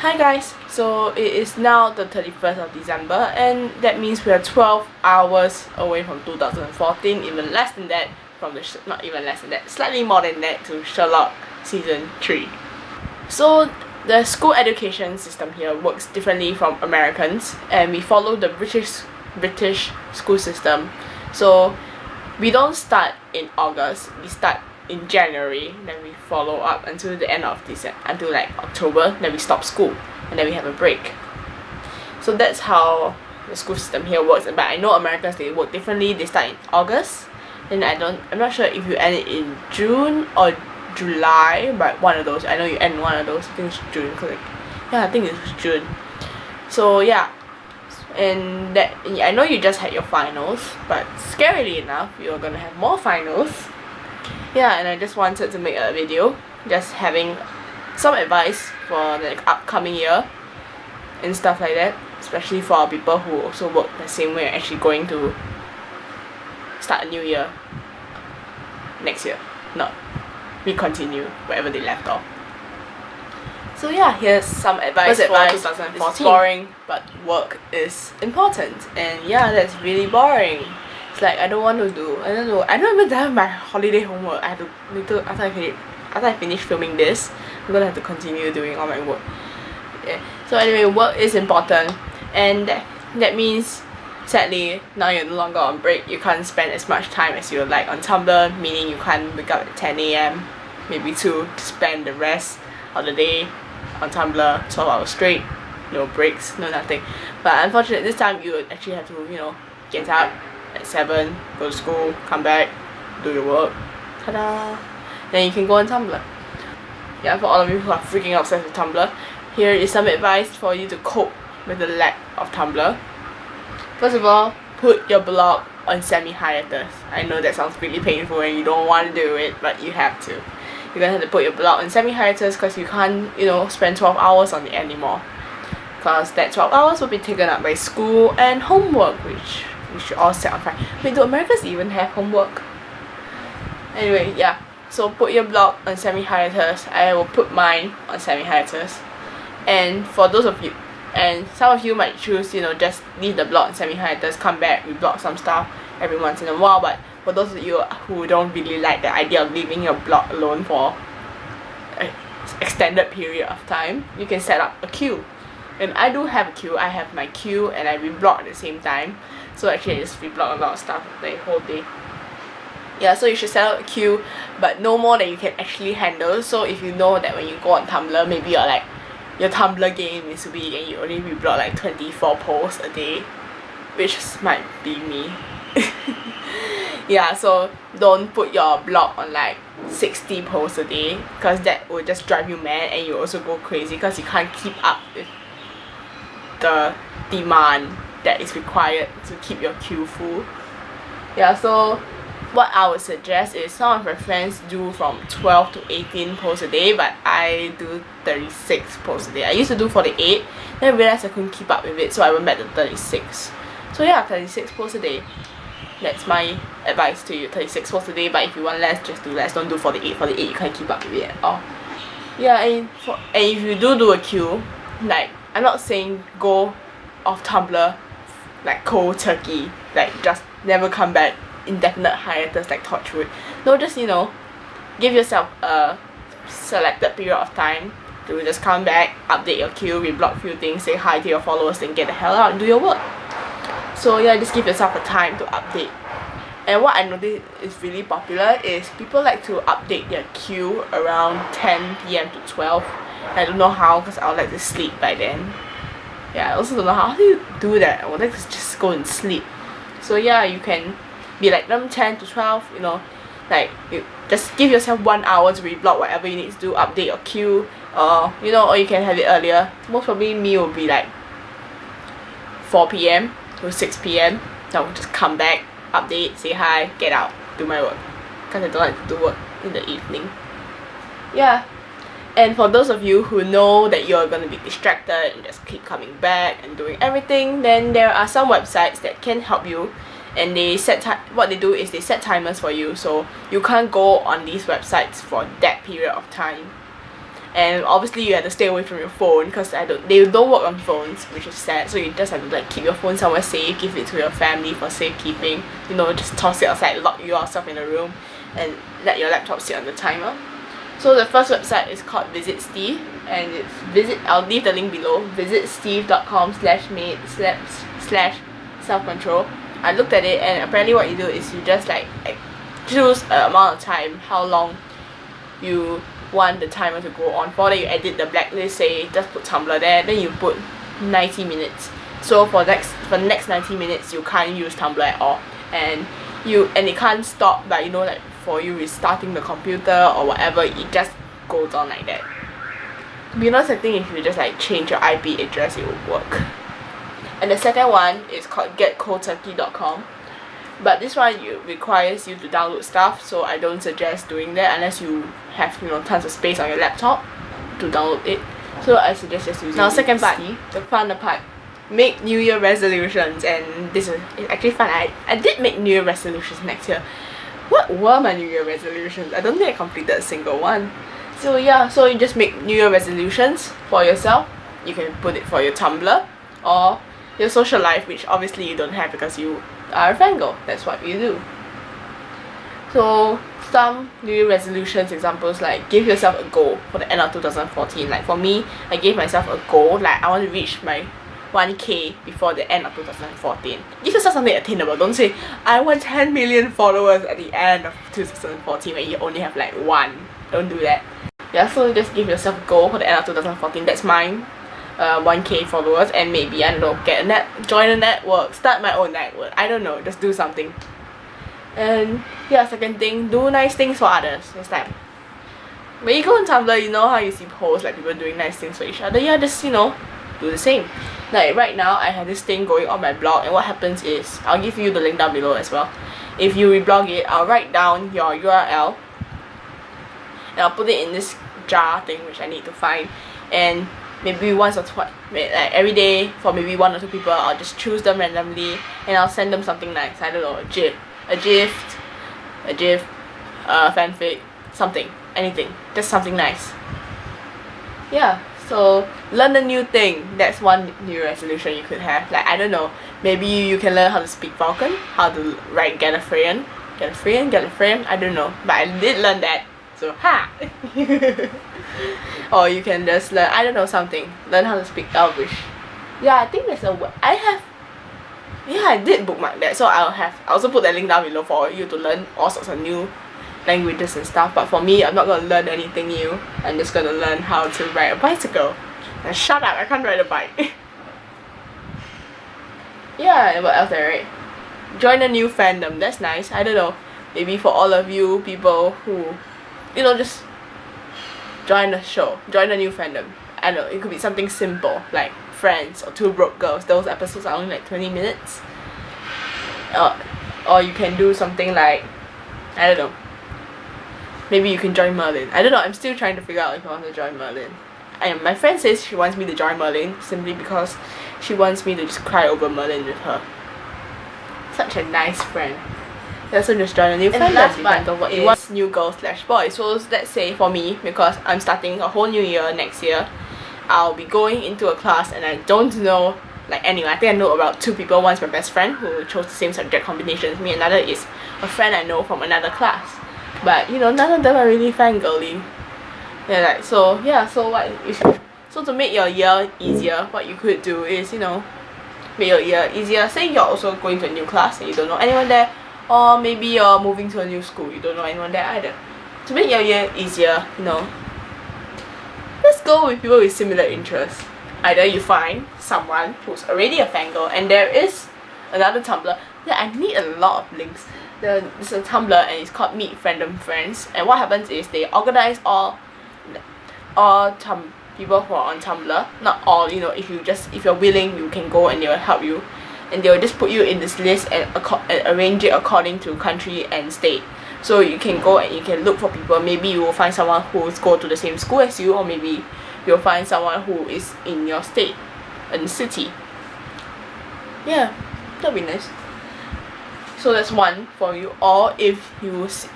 Hi guys, so it is now the 31st of December and that means we are 12 hours away from 2014, even less than that from the, not even less than that, slightly more than that to Sherlock Season 3. So the school education system here works differently from Americans and we follow the British school system. So we don't start in August, we start in January, then we follow up until the end of December, until like October, then we stop school and then we have a break. So that's how the school system here works. But I know Americans, they work differently. They start in August, and I'm not sure if you end it in June or July, but one of those. I know you end one of those. I think it's June, I think it's June. So yeah, and that I know you just had your finals, but scarily enough, you're gonna have more finals. Yeah, and I just wanted to make a video just having some advice for the upcoming year and stuff like that, especially for people who also work the same way, actually going to start a new year next year, not continue wherever they left off. So yeah, here's some advice for 2014. It's boring, but work is important, and yeah, that's really boring. It's like I don't even have my holiday homework. I have to later after I finish filming this, I'm gonna have to continue doing all my work. Yeah. So anyway, work is important, and that means sadly now you're no longer on break. You can't spend as much time as you would like on Tumblr, meaning you can't wake up at 10 AM, maybe 2, to spend the rest of the day on Tumblr 12 hours straight, no breaks, no nothing. But unfortunately this time you would actually have to, get up at 7, go to school, come back, do your work, ta-da! Then you can go on Tumblr. Yeah, for all of you who are freaking obsessed with Tumblr, here is some advice for you to cope with the lack of Tumblr. First of all, put your blog on semi-hiatus. I know that sounds really painful and you don't want to do it, but you have to. You're gonna have to put your blog on semi-hiatus because you can't, spend 12 hours on it anymore. Because that 12 hours will be taken up by school and homework, which we should all set on fire. Wait, do Americans even have homework? Anyway, yeah. So put your blog on semi-hiatus. I will put mine on semi-hiatus. And for those of you, and some of you might choose, just leave the blog on semi-hiatus, come back, reblog some stuff every once in a while. But for those of you who don't really like the idea of leaving your blog alone for an extended period of time, you can set up a queue. And I do have a queue. I have my queue and I reblog at the same time. So actually I just reblog a lot of stuff the whole day. Yeah, so you should set up a queue, but no more than you can actually handle. So if you know that when you go on Tumblr, maybe your Tumblr game is weak and you only reblog like 24 posts a day, which might be me. Yeah, so don't put your blog on like 60 posts a day, because that will just drive you mad and you also go crazy because you can't keep up with the demand that is required to keep your queue full. Yeah, so what I would suggest is some of my friends do from 12 to 18 posts a day, but I do 36 posts a day. I used to do 48, then I realized I couldn't keep up with it, so I went back to 36. So yeah, 36 posts a day. That's my advice to you, 36 posts a day, but if you want less, just do less. Don't do 48. 48 you can't keep up with it at all. Yeah, and if you do a queue, like, I'm not saying go off Tumblr like cold turkey, like just never come back, indefinite hiatus like Torchwood. No, just give yourself a selected period of time to just come back, update your queue, reblog few things, say hi to your followers, then get the hell out and do your work. So yeah, just give yourself a time to update. And what I noticed is really popular is people like to update their queue around 10 PM to 12. I don't know how, because I would like to sleep by then. Yeah, I also don't know how do you do that. I would like to just go and sleep. So yeah, you can be like 10 to 12, like you just give yourself 1 hour to reblog whatever you need to do, update your queue, or you can have it earlier. Most probably me will be like 4 PM to 6 PM. I will just come back, update, say hi, get out, do my work, because I don't like to do work in the evening. Yeah. And for those of you who know that you're going to be distracted and just keep coming back and doing everything, then there are some websites that can help you, and they what they do is they set timers for you, so you can't go on these websites for that period of time. and obviously you have to stay away from your phone because they don't work on phones, which is sad. So you just have to like keep your phone somewhere safe, give it to your family for safekeeping. You know, just toss it outside, lock yourself in a room, and let your laptop sit on the timer. So the first website is called Visit Steve, and it's I'll leave the link below. visitsteve.com/self-control. I looked at it, and apparently what you do is you just like choose an amount of time, how long you want the timer to go on for. Then you edit the blacklist, say just put Tumblr there, then you put 90 minutes. So for the next 90 minutes you can't use Tumblr at all, and it can't stop, like, you know, like for you restarting the computer or whatever. It just goes on like that. To be honest, I think if you just like change your IP address, it will work. And the second one is called getcoldturkey.com, but this one requires you to download stuff, so I don't suggest doing that unless you have, you know, tons of space on your laptop to download it. So I suggest just using. Now second part, the fun part. Make New Year resolutions, and this is actually fun. I did make New Year resolutions next year. What were my New Year resolutions? I don't think I completed a single one. So yeah, so you just make New Year resolutions for yourself. You can put it for your Tumblr or your social life, which obviously you don't have because you are a fangirl. That's what you do. So some New Year resolutions examples, like give yourself a goal for the end of 2014. Like for me, I gave myself a goal, like I want to reach my 1k before the end of 2014. Give yourself something attainable. Don't say I want 10 million followers at the end of 2014 when you only have like 1. Don't do that. Yeah, so just give yourself a goal for the end of 2014. That's mine. 1k followers, and maybe, I don't know, join a network, start my own network. I don't know, just do something. And yeah, second thing, do nice things for others. It's like when you go on Tumblr, you know how you see posts like people doing nice things for each other. Yeah, just, you know, do the same. Like right now I have this thing going on my blog, and what happens is, I'll give you the link down below as well. If you reblog it, I'll write down your URL and I'll put it in this jar thing which I need to find, and maybe once or twice, like every day, for maybe 1 or 2 people, I'll just choose them randomly and I'll send them something nice. I don't know, a gift, fanfic, something, anything, just something nice. Yeah, so learn a new thing. That's one new resolution you could have. Like, I don't know, maybe you can learn how to speak Vulcan, how to write get a friend, I don't know, but I did learn that, so ha! Or you can just learn, I don't know, something, learn how to speak Elvish. Yeah, I think there's I did bookmark that, so I'll also put that link down below for you to learn all sorts of new languages and stuff. But for me, I'm not gonna learn anything new. I'm just gonna learn how to ride a bicycle. And shut up, I can't ride a bike. Yeah, and what else there, right? Join a new fandom. That's nice. I don't know, maybe for all of you people who, you know, just join a show, join a new fandom. I don't know, it could be something simple like Friends or Two Broke Girls. Those episodes are only like 20 minutes. Or you can do something like, I don't know, maybe you can join Merlin. I don't know, I'm still trying to figure out if I want to join Merlin. And my friend says she wants me to join Merlin simply because she wants me to just cry over Merlin with her. Such a nice friend. So just join a new fandom. Depends on what you want. New girl/boy. So let's say for me, because I'm starting a whole new year next year, I'll be going into a class and I don't know like anyone. I think I know about 2 people. One's my best friend who chose the same subject combination as me. Another is a friend I know from another class. But you know, none of them are really fangirly. Yeah, like, so yeah, so to make your year easier, what you could do is, you know, make your year easier. Say you're also going to a new class and you don't know anyone there, or maybe you're moving to a new school, you don't know anyone there either. To make your year easier, you know, let's go with people with similar interests. Either you find someone who's already a fangirl, and there is another Tumblr. Yeah, I need a lot of links. There's a Tumblr and it's called Meet Fandom Friends, and what happens is they organize all people who are on Tumblr. Not all, you know, if you're willing, you can go and they will help you, and they will just put you in this list and arrange it according to country and state. So you can go and you can look for people. Maybe you will find someone who's go to the same school as you, or maybe you'll find someone who is in your state and city. Yeah, that'll be nice. So that's one for you. Or if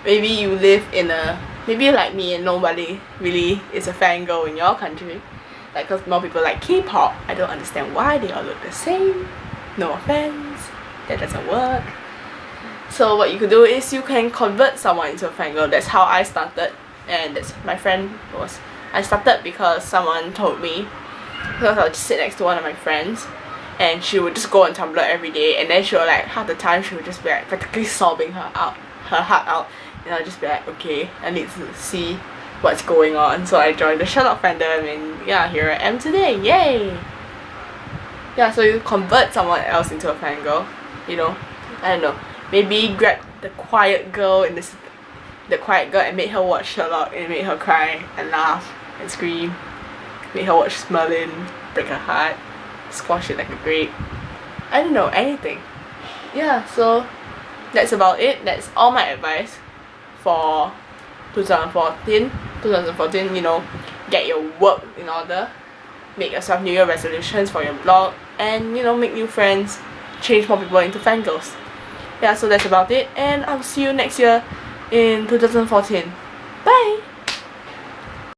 maybe you live in a maybe like me and nobody really is a fangirl in your country. Like, cause more people like K-pop. I don't understand why they all look the same. No offense, that doesn't work. So what you could do is you can convert someone into a fangirl. That's how I started, and that's my friend was. I started because someone told me, because I would just sit next to one of my friends, and she would just go on Tumblr every day, and then she would like half the time she would just be like practically sobbing her heart out, and I'll just be like, okay, I need to see what's going on. So I joined the Sherlock fandom, and yeah, here I am today, yay! Yeah, so you convert someone else into a fangirl, you know, I don't know, maybe grab the quiet girl and make her watch Sherlock and make her cry and laugh and scream, make her watch Merlin, break her heart, squash it like a grape, I don't know, anything. Yeah, so that's about it. That's all my advice for 2014, you know, get your work in order, make yourself New Year resolutions for your blog, and you know, make new friends, change more people into fangirls. Yeah, so that's about it, and I'll see you next year in 2014. Bye!